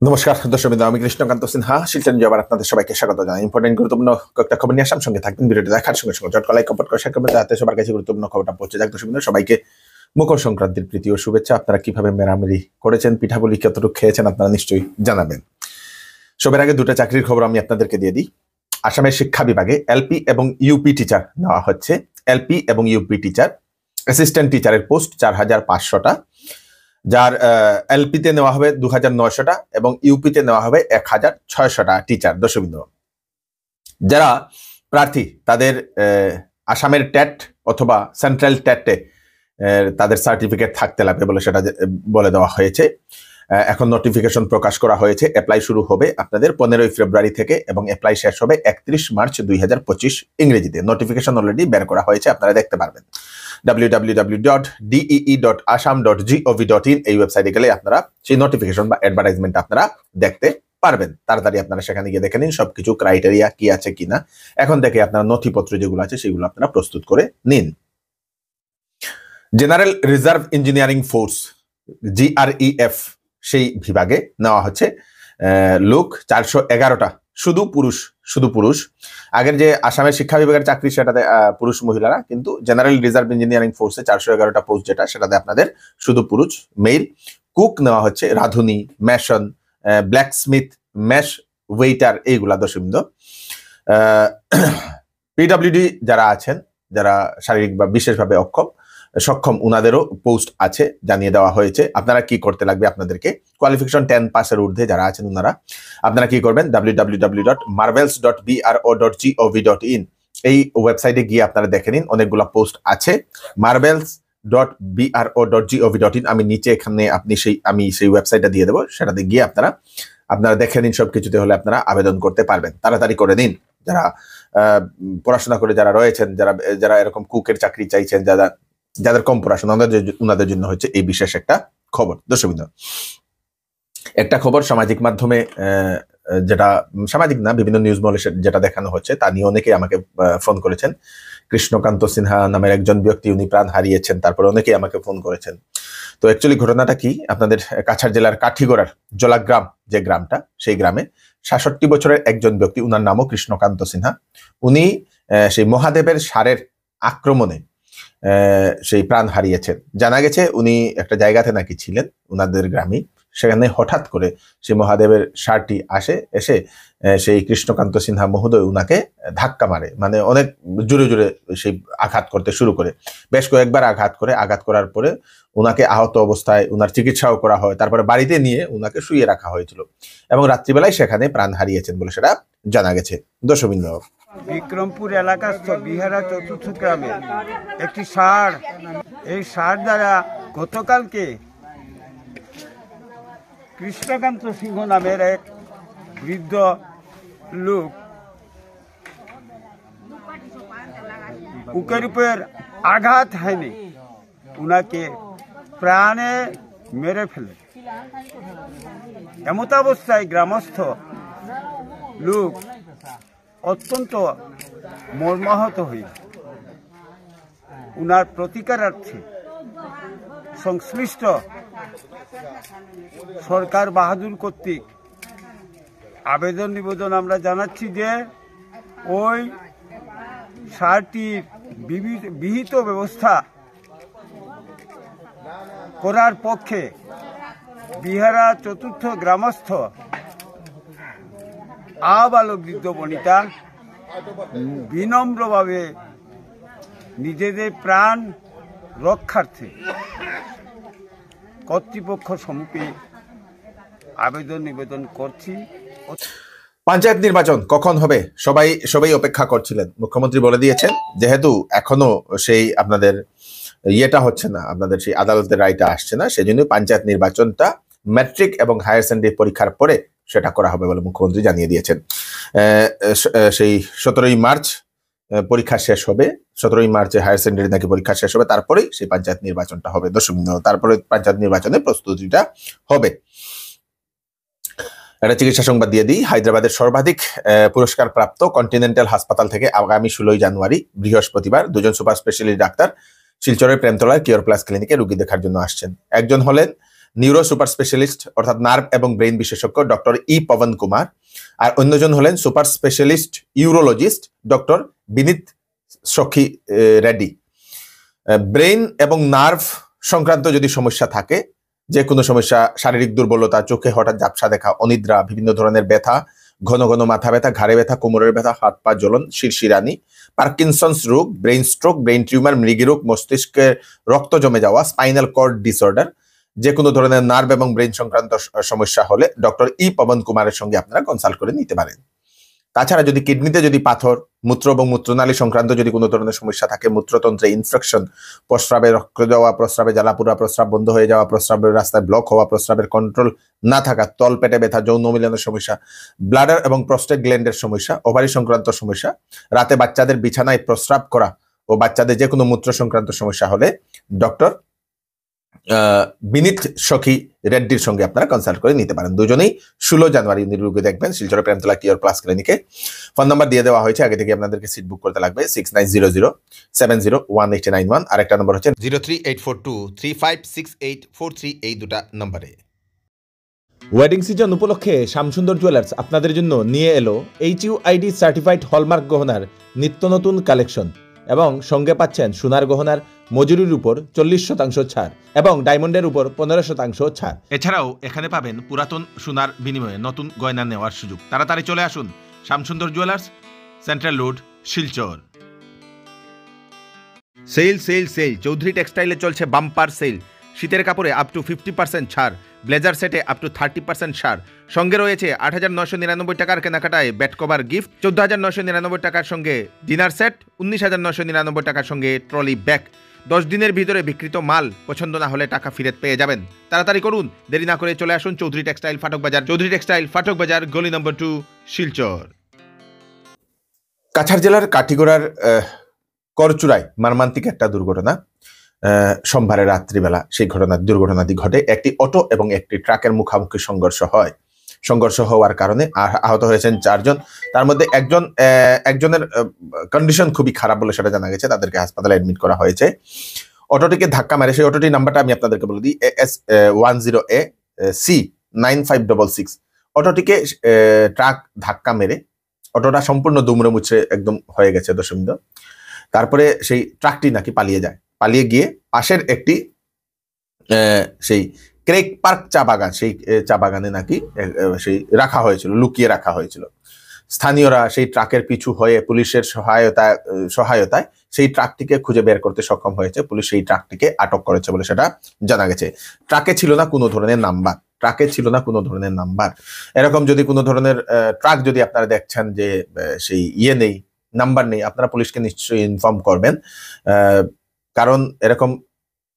নমস্কার দর্শকবৃন্দ, আমি কৃষ্ণকান্ত সিনহা শিলচর নিয়ে আবার আপনাদের সবাইকে স্বাগত জানাই। ইম্পর্টেন্ট গুরুত্বপূর্ণ কয়েকটা খবর নিয়ে আসাম, সঙ্গে থাকবেন। ভিডিওটি দেখার সঙ্গে সঙ্গে চট কলাই কপট করে শেয়ার করবেন, যাতে সবার কাছে গুরুত্বপূর্ণ খবরটা পৌঁছে যাক। দর্শকবৃন্দ, সবাইকে মকর সংক্রান্তির প্রীতি ও শুভেচ্ছা। আপনারা কিভাবে মেরামেরি করেছেন, পিঠাপুলি কতটুকু খেয়েছেন, আপনারা নিশ্চয়ই জানাবেন। সবার আগে দুটো চাকরির খবর আমি আপনাদেরকে দিয়ে দিই। আসামের শিক্ষা বিভাগে এলপি এবং ইউপি টিচার নেওয়া হচ্ছে। এলপি এবং ইউপি টিচার, অ্যাসিস্ট্যান্ট টিচারের পোস্ট 4500টা, যার এলপিতে নেওয়া হবে 2900টা এবং ইউপিতে নেওয়া হবে 1600টা টিচার। দর্শকবৃন্দ, যারা প্রার্থী তাদের আসামের টেট অথবা সেন্ট্রাল টেটে তাদের সার্টিফিকেট থাকতে লাগবে বলে সেটা বলে দেওয়া হয়েছে। এখন নোটিফিকেশন প্রকাশ করা হয়েছে। অ্যাপ্লাই শুরু হবে আপনাদের 15 ফেব্রুয়ারি থেকে এবং অ্যাপ্লাই শেষ হবে 31 মার্চ 2025 ইংরেজিতে। নোটিফিকেশন অলরেডি বের করা হয়েছে, আপনারা দেখতে পারবেন। www.dee.assam.gov.in এই ওয়েবসাইটে গেলে আপনারা সেই নোটিফিকেশন বা অ্যাডভার্টাইজমেন্ট আপনারা দেখতে পারবেন। তাড়াতাড়ি আপনারা সেখানে গিয়ে দেখে নিন সবকিছু ক্রাইটেরিয়া কি আছে কিনা। এখন থেকে আপনারা নথিপত্র যেগুলো আছে সেগুলো আপনারা প্রস্তুত করে নিন। General reserve engineering force GREF সেই বিভাগে নেওয়া হচ্ছে লোক 411টা, শুধু পুরুষ। আগের যে আসামের শিক্ষা বিভাগের চাকরি সেটাতে পুরুষ মহিলারা, কিন্তু জেনারেল রিজার্ভ ইঞ্জিনিয়ারিং ফোর্সে 411টা পোস্ট যেটা, সেটাতে আপনাদের শুধু পুরুষ মেল। কুক নেওয়া হচ্ছে, রাঁধুনি, mason, black Smith, mesh waiter, এইগুলা। দর্শকবৃন্দ, পিডব্লিউডি যারা আছেন, যারা শারীরিক বা বিশেষভাবে সক্ষম, উনাদেরও পোস্ট আছে, জানিয়ে দেওয়া হয়েছে। আপনারা কি করতে লাগবে, আপনাদেরকে কোয়ালিফিকেশন 10 পাসের ঊর্ধ্বে যারা আছেন উনারা আপনারা কি করবেন, www.marvels.bro.gov.in এই ওয়েবসাইটে গিয়ে আপনারা দেখে নিন, অনেকগুলো পোস্ট আছে। marvels.bro.gov.in আমি নিচে এখানে আমি সেই ওয়েবসাইটটা দিয়ে দেবো, সেটাতে গিয়ে আপনারা দেখে নিন। সবকিছুতে হলে আপনারা আবেদন করতে পারবেন। তাড়াতাড়ি করে নিন। যারা পড়াশোনা করে যারা রয়েছেন, যারা এরকম কুকের চাকরি চাইছেন, যাদের কম পড়াশোনা, ওনাদের জন্য হচ্ছে এই বিশেষ একটা খবর। দর্শকবৃন্দ, একটা খবর সামাজিক মাধ্যমে, যেটা সামাজিক না, বিভিন্ন নিউজ মহলে যেটা দেখানো হচ্ছে, তা নিয়ে অনেকেই আমাকে ফোন করেছেন। কৃষ্ণকান্ত সিনহা নামের একজন ব্যক্তি, উনি প্রাণ হারিয়েছেন, তারপরে অনেকেই আমাকে ফোন করেছেন। তো অ্যাকচুয়ালি ঘটনাটা কি, আপনাদের কাছাড় জেলার কাঠিগড়ার জলাগ্রাম যে গ্রামটা, সেই গ্রামে 66 বছরের একজন ব্যক্তি, উনার নামও কৃষ্ণকান্ত সিনহা। উনি সেই মহাদেবের ষাঁড়ের আক্রমণে সেই প্রাণ হারিয়েছেন। জানা গেছে উনি একটা জায়গাতে নাকি ছিলেন উনাদের গ্রামে, সেখানে হঠাৎ করে সেই মহাদেবের ষাঁড়টি এসে সেই কৃষ্ণকান্ত সিনহা মহোদয় উনাকে ধাক্কা মারে, মানে অনেক জোরে সেই আঘাত করতে শুরু করে। বেশ কয়েকবার আঘাত করার পরে উনাকে আহত অবস্থায় উনার চিকিৎসাও করা হয়, তারপরে বাড়িতে নিয়ে উনাকে শুইয়ে রাখা হয়েছিল এবং রাত্রিবেলায় সেখানে প্রাণ হারিয়েছেন বলে সেটা জানা গেছে। দর্শকবৃন্দ, বিক্রমপুর এলাকাস্থ বিহারা চতুর্থ গ্রামে একটি ষাঁড়, এই ষাঁড় দ্বারা গতকালকে কৃষ্ণকান্ত সিংহ নামের এক বৃদ্ধ লোক বুকের উপর আঘাত হয়নি, উনাকে প্রাণে মেরে ফেলে। এমতাবস্থায় গ্রামস্থ লোক অত্যন্ত মর্মাহত হয়ে উনার প্রতিকারার্থে সংশ্লিষ্ট সরকার বাহাদুর কর্তৃক আবেদন নিবেদন আমরা জানাচ্ছি যে ওই ষাঁড়টির বিহিত ব্যবস্থা করার পক্ষে বিহারা চতুর্থ গ্রামস্থ আবাল বৃদ্ধ বনিতা বিনম্রভাবে নিজেদের প্রাণ রক্ষার্থে কর্তৃপক্ষ সম্মুখে আবেদন নিবেদন করছি। পঞ্চায়েত নির্বাচন কখন হবে সবাই অপেক্ষা করছিলেন। মুখ্যমন্ত্রী বলে দিয়েছেন, যেহেতু এখনো সেই আপনাদের ইয়েটা হচ্ছে না, আপনাদের সেই আদালতের রায়টা আসছে না, সেজন্য পঞ্চায়েত নির্বাচনটা ম্যাট্রিক এবং হায়ার সেকেন্ডারি পরীক্ষার পরে সেটা করা হবে বলে মুখ্যমন্ত্রী জানিয়ে দিয়েছেন। সেই 17ই মার্চ পরীক্ষা শেষ হবে, 17ই মার্চে হায়ার সেকেন্ডারি নাকি পরীক্ষা শেষ হবে, তারপরেই সেই পঞ্চায়েত নির্বাচনটা হবে। তারপরে পঞ্চায়েত নির্বাচনের প্রস্তুতিটা হবে। একটা চিকিৎসা সংবাদ দিয়ে দিই। হায়দ্রাবাদের সর্বাধিক পুরস্কার প্রাপ্ত কন্টিনেন্টাল হাসপাতাল থেকে আগামী 16 জানুয়ারি বৃহস্পতিবার 2 জন সুপার স্পেশালিস্ট ডাক্তার শিলচরের প্রেমতলার কিওর প্লাস ক্লিনিকে রোগী দেখার জন্য আসছেন। একজন হলেন নিউরো সুপার স্পেশালিস্ট অর্থাৎ নার্ভ এবং ব্রেইন বিশেষজ্ঞ ডক্টর ই পবন কুমার, আর অন্যজন হলেন সুপার স্পেশালিস্ট ইউরোলজিস্ট ডক্টর বিনীত সখী রেড্ডি। ব্রেইন এবং নার্ভ সংক্রান্ত যদি সমস্যা থাকে, যে কোনো সমস্যা, শারীরিক দুর্বলতা, চোখে হঠাৎ ঝাপসা দেখা, অনিদ্রা, বিভিন্ন ধরনের ব্যথা, ঘন ঘন মাথা ব্যথা, ঘাড়ে ব্যথা, কোমরের ব্যথা, হাত পা জ্বলন, শিরশিরানি, পার্কিনসন্স রোগ, ব্রেইন স্ট্রোক, ব্রেইন টিউমার, মৃগী রোগ, মস্তিষ্কে রক্ত জমে যাওয়া, স্পাইনাল কর্ড ডিসঅর্ডার, যে কোনো ধরনের নার্ভ এবং ব্রেইন সংক্রান্ত সমস্যা হলে ডক্টর ই পবন কুমারের সঙ্গে আপনারা কনসাল্ট করে নিতে পারেন। তাছাড়া যদি কিডনিতে যদি পাথর, মূত্র এবং মূত্রনালী সংক্রান্ত যদি কোনো ধরনের সমস্যা থাকে, মূত্রতন্ত্রে ইনফেকশন, প্রস্রাবে রক্ত যাওয়া, প্রস্রাবে জ্বালাপুরা, প্রস্রাব বন্ধ হয়ে যাওয়া, প্রস্রাবের রাস্তায় ব্লক হওয়া, প্রস্রাবের কন্ট্রোল না থাকা, তল পেটে ব্যথা, যৌন মিলনের সমস্যা, ব্লাডার এবং প্রস্টেট গ্ল্যান্ডের সমস্যা, ওভারি সংক্রান্ত সমস্যা, রাতে বাচ্চাদের বিছানায় প্রস্রাব করা ও বাচ্চাদের যে কোনো মূত্র সংক্রান্ত সমস্যা হলে ডক্টর বিনীত সখী রেড্ডির সঙ্গে আপনারা কনসাল্ট করে নিতে পারেন। দুজনেই 16 জানুয়ারি রোগী দেখবেন শিলচর প্রেমতলা কিওর প্লাস ক্লিনিকে। ফোন নাম্বার দিয়ে দেওয়া হয়েছে, আগে থেকে আপনাদেরকে সিট বুক করতে লাগবে 6900701891। আর একটা নম্বর হচ্ছে 03842356843, এই দুটা নম্বরে। ওয়েডিং সিজন উপলক্ষে শ্যামসুন্দর জুয়েলার্স আপনাদের জন্য নিয়ে এলো HUID সার্টিফাইড হলমার্ক গহনার নিত্য নতুন কালেকশন, এবং সঙ্গে পাচ্ছেন সোনার গহনার মজুরির উপর 40% ছাড় এবং ডায়মন্ডের উপর 15% ছাড়। এছাড়াও এখানে পাবেন পুরাতন সোনার বিনিময়ে নতুন গয়না নেওয়ার সুযোগ। তাড়াতাড়ি চলে আসুন Shyamsundar jewellers, central road, Silchar. Sale sale sale, Chowdhury টেক্সটাইলে চলছে বাম্পার সেল। শীতের কাপড়ে আপ টু 50% ছাড়, ব্লেজার সেটে আপ টু 30% ছাড়। সঙ্গে রয়েছে 8,999 টাকার কেনাকাটায় ব্যাট কভার গিফট, 14,999 টাকার সঙ্গে ডিনার সেট, 19,999 টাকার সঙ্গে ট্রলি ব্যাগ। 10 দিনের ভিতরে বিক্রিত মাল পছন্দ না হলে টাকা ফেরত পেয়ে যাবেন। তাড়াতাড়ি করুন, দেরি না করে চলে আসুন চৌধুরী টেক্সটাইল ফাটক বাজার। চৌধুরী টেক্সটাইল ফাটক বাজার, গলি নম্বর 2, শিলচর। কাছাড় জেলার কাটিগড়ার করচুরায় মর্মান্তিক একটা দুর্ঘটনা সোমবারের রাত্রিবেলা সেই দুর্ঘটনাটি ঘটে। একটি অটো এবং একটি ট্রাকের মুখোমুখি সংঘর্ষ হওয়ার কারণে আহত হয়েছেন 4 জন। তার মধ্যে একজনের কন্ডিশন খুবই খারাপ বলে সেটা জানা গেছে, তাদেরকে হাসপাতালে অ্যাডমিট করা হয়েছে। অটোটিকে ধাক্কা মেরে, সেই অটোটির নাম্বারটা আমি আপনাদেরকে বলে দিই, AS10AC9566। অটোটিকে ট্রাক ধাক্কা মেরে অটোটা সম্পূর্ণ দুমড়ে মুচড়ে একদম হয়ে গেছে দশমিন্দ। তারপরে সেই ট্রাকটি নাকি পালিয়ে গিয়ে পাশের একটি সেই ক্রেক পার্ক চা বাগান, সেই চা বাগানে নাকি সেই লুকিয়ে রাখা হয়েছিল। স্থানীয়রা সেই ট্রাকের পিছু হয়ে পুলিশের সহায়তায় সেই ট্রাকটিকে খুঁজে বের করতে সক্ষম হয়েছে। পুলিশ সেই ট্রাকটিকে আটক করেছে বলে সেটা জানা গেছে। ট্রাকে ছিল না কোনো ধরনের নাম্বার। এরকম যদি কোনো ধরনের ট্রাক যদি আপনারা দেখছেন যে সেই নেই, নাম্বার নেই, আপনারা পুলিশকে নিশ্চয়ই ইনফর্ম করবেন। কারণ এরকম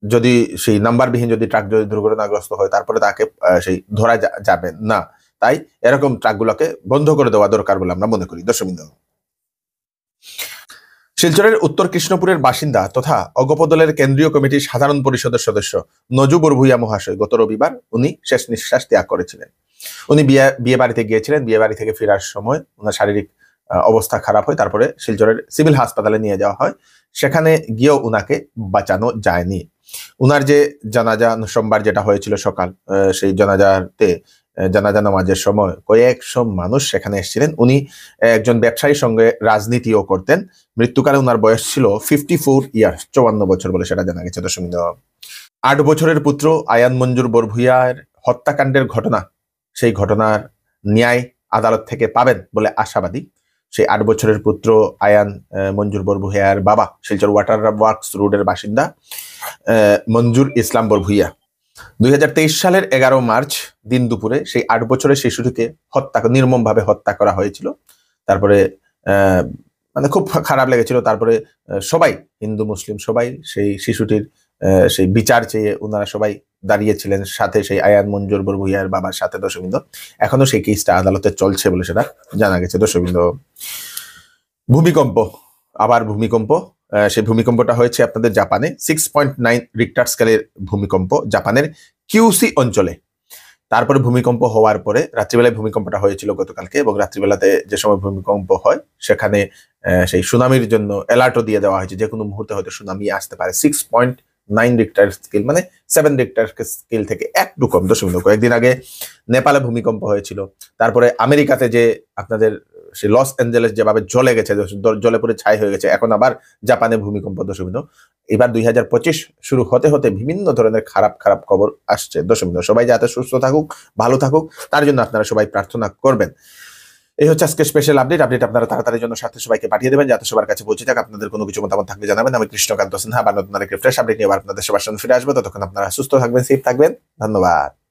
যদি সেই নাম্বারবিহীন যদি ট্রাক যদি দুর্ঘটনাগ্রস্ত হয়, তারপরে তাকে সেই ধরা যাবে না। তাই এরকম ট্রাকগুলোকে বন্ধ করে দেওয়া দরকার বলে আমরা মনে করি। দর্শকবৃন্দ, শিলচরের উত্তর কৃষ্ণপুরের বাসিন্দা তথা অগপদলের কেন্দ্রীয় কমিটির সাধারণ পরিষদের সদস্য নজু বরভুইয়া মহাশয় গত রবিবার উনি শেষ নিঃশ্বাস ত্যাগ করেছিলেন। উনি বিয়ে বাড়িতে গিয়েছিলেন। বিয়ে বাড়ি থেকে ফেরার সময় ওনার শারীরিক অবস্থা খারাপ হয়। তারপরে শিলচরের সিভিল হাসপাতালে নিয়ে যাওয়া হয়। সেখানে গিয়েও উনাকে বাঁচানো যায়নি। উনার যে জানাজা সোমবার যেটা হয়েছিল সকাল, সেই জানাজা নামাজের সময় কয়েকশো মানুষ সেখানে এসেছিলেন। উনি একজন ব্যবসায়ীর সঙ্গে রাজনীতিও করতেন। মৃত্যুকালে উনার বয়স ছিল 54 ইয়ার্স, 54 বছর বলে সেটা জানা গেছে। দর্শক, 8 বছরের পুত্র আয়ান মঞ্জুর বরভুইয়ার হত্যাকাণ্ডের ঘটনা, সেই ঘটনার ন্যায় আদালত থেকে পাবেন বলে আশাবাদী সেই 8 বছরের পুত্র আয়ান মঞ্জুর বরভুইয়ার বাবা শিলচর ওয়াটার ওয়ার্কস রোডের বাসিন্দা মঞ্জুর ইসলাম বরভুইয়া 2023 সালের 11 মার্চ দিন দুপুরে সেই 8 বছরের শিশুটিকে নির্মমভাবে হত্যা করা হয়েছিল। তারপরে মানে খুব খারাপ লেগেছিল। তারপরে সবাই, হিন্দু মুসলিম সবাই সেই শিশুটির সেই বিচার চেয়ে ওনারা সবাই দাঁড়িয়েছিলেন সাথে সেই আয়ান মঞ্জুর বরভুইয়ার বাবার সাথে। দর্শকবৃন্দ, এখনো সেই কেসটা আদালতে চলছে বলে সেটা জানা গেছে। দর্শকবৃন্দ, আবার ভূমিকম্প। সেই ভূমিকম্পটা হয়েছে আপনাদের জাপানে 6.9 রিক্টার স্কেলের ভূমিকম্প জাপানের কিউসি অঞ্চলে। তারপরে ভূমিকম্প হওয়ার পরে রাত্রিবেলায় ভূমিকম্পটা হয়েছিল গতকালকে, এবং রাত্রিবেলাতে যে সময় ভূমিকম্প হয় সেখানে সেই সুনামির জন্য অ্যালার্টও দিয়ে দেওয়া হয়েছে, যে কোনো মুহূর্তে হয়তো সুনামি আসতে পারে। 9 রিক্টার স্কেল, মানে 7 রিক্টার স্কেল থেকে একটু কম, 0.9। কয়েকদিন আগে নেপালে ভূমিকম্প হয়েছিল, তারপরে আমেরিকাতে যে আপনাদের সে লস অ্যাঞ্জেলেস যেভাবে জ্বলে গেছে, জলে পুরে ছাই হয়ে গেছে, এখন আবার জাপানে ভূমিকম্প 0.9। এবার 2025 শুরু হতে হতে বিভিন্ন ধরনের খারাপ খারাপ খবর আসছে 0.9। সবাই যাতে সুস্থ থাকুক, ভালো থাকুক, তার জন্য আপনারা সবাই প্রার্থনা করবেন। এই হচ্ছে আজকে স্পেশাল আপডেট আপনারা তাড়াতাড়ি জন্য সাথে সবাইকে পাঠিয়ে দেবেন, যাতে সবার কাছে পৌঁছে যাক। আপনাদের কোনো কিছু মতামত থাকলে জানাবেন। আমি কৃষ্ণকান্ত সিনহা, আবার নতুন আরেকটি ফ্রেশ আপডেট নিয়ে আবার আপনাদের সবার সামনে ফিরে আসবো। ততক্ষণ আপনারা সুস্থ থাকবেন, সেফ থাকবেন। ধন্যবাদ।